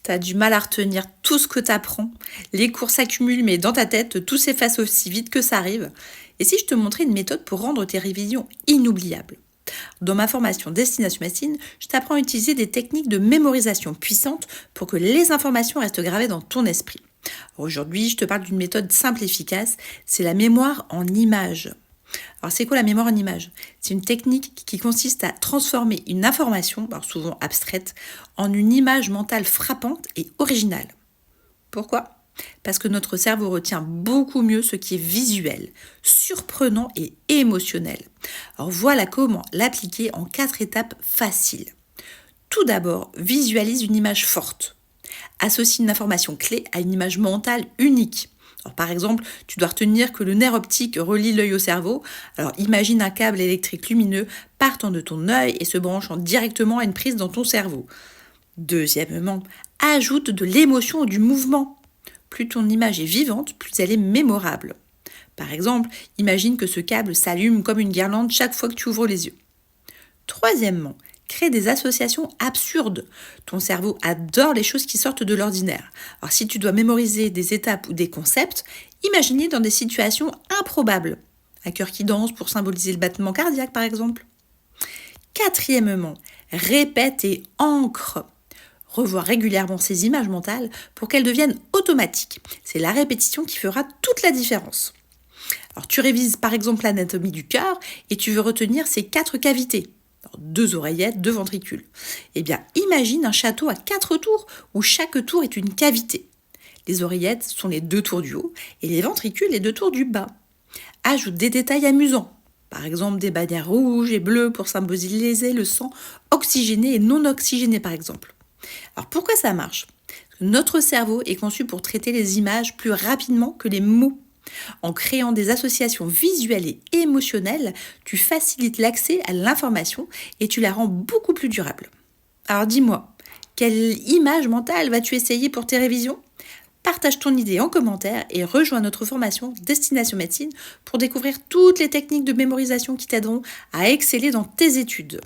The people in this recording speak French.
T'as du mal à retenir tout ce que t'apprends. Les cours s'accumulent, mais dans ta tête, tout s'efface aussi vite que ça arrive. Et si je te montrais une méthode pour rendre tes révisions inoubliables? Dans ma formation Destination Médecine, je t'apprends à utiliser des techniques de mémorisation puissantes pour que les informations restent gravées dans ton esprit. Aujourd'hui, je te parle d'une méthode simple et efficace, c'est la mémoire en images. Alors, c'est quoi la mémoire en images? C'est une technique qui consiste à transformer une information, alors souvent abstraite, en une image mentale frappante et originale. Pourquoi? Parce que notre cerveau retient beaucoup mieux ce qui est visuel, surprenant et émotionnel. Alors voilà comment l'appliquer en 4 étapes faciles. Tout d'abord, visualise une image forte. Associe une information clé à une image mentale unique. Alors, par exemple, tu dois retenir que le nerf optique relie l'œil au cerveau. Alors imagine un câble électrique lumineux partant de ton œil et se branchant directement à une prise dans ton cerveau. Deuxièmement, ajoute de l'émotion ou du mouvement. Plus ton image est vivante, plus elle est mémorable. Par exemple, imagine que ce câble s'allume comme une guirlande chaque fois que tu ouvres les yeux. Troisièmement, crée des associations absurdes. Ton cerveau adore les choses qui sortent de l'ordinaire. Alors si tu dois mémoriser des étapes ou des concepts, imagine-les dans des situations improbables. Un cœur qui danse pour symboliser le battement cardiaque par exemple. Quatrièmement, répète et ancre. Revois régulièrement ces images mentales pour qu'elles deviennent automatiques. C'est la répétition qui fera toute la différence. Alors tu révises par exemple l'anatomie du cœur et tu veux retenir ces 4 cavités. Alors, 2 oreillettes, 2 ventricules. Eh bien, imagine un château à 4 tours où chaque tour est une cavité. Les oreillettes sont les 2 tours du haut et les ventricules les 2 tours du bas. Ajoute des détails amusants. Par exemple, des bannières rouges et bleues pour symboliser le sang oxygéné et non oxygéné par exemple. Alors pourquoi ça marche? Parce que notre cerveau est conçu pour traiter les images plus rapidement que les mots. En créant des associations visuelles et émotionnelles, tu facilites l'accès à l'information et tu la rends beaucoup plus durable. Alors dis-moi, quelle image mentale vas-tu essayer pour tes révisions? Partage ton idée en commentaire et rejoins notre formation Destination Médecine pour découvrir toutes les techniques de mémorisation qui t'aideront à exceller dans tes études.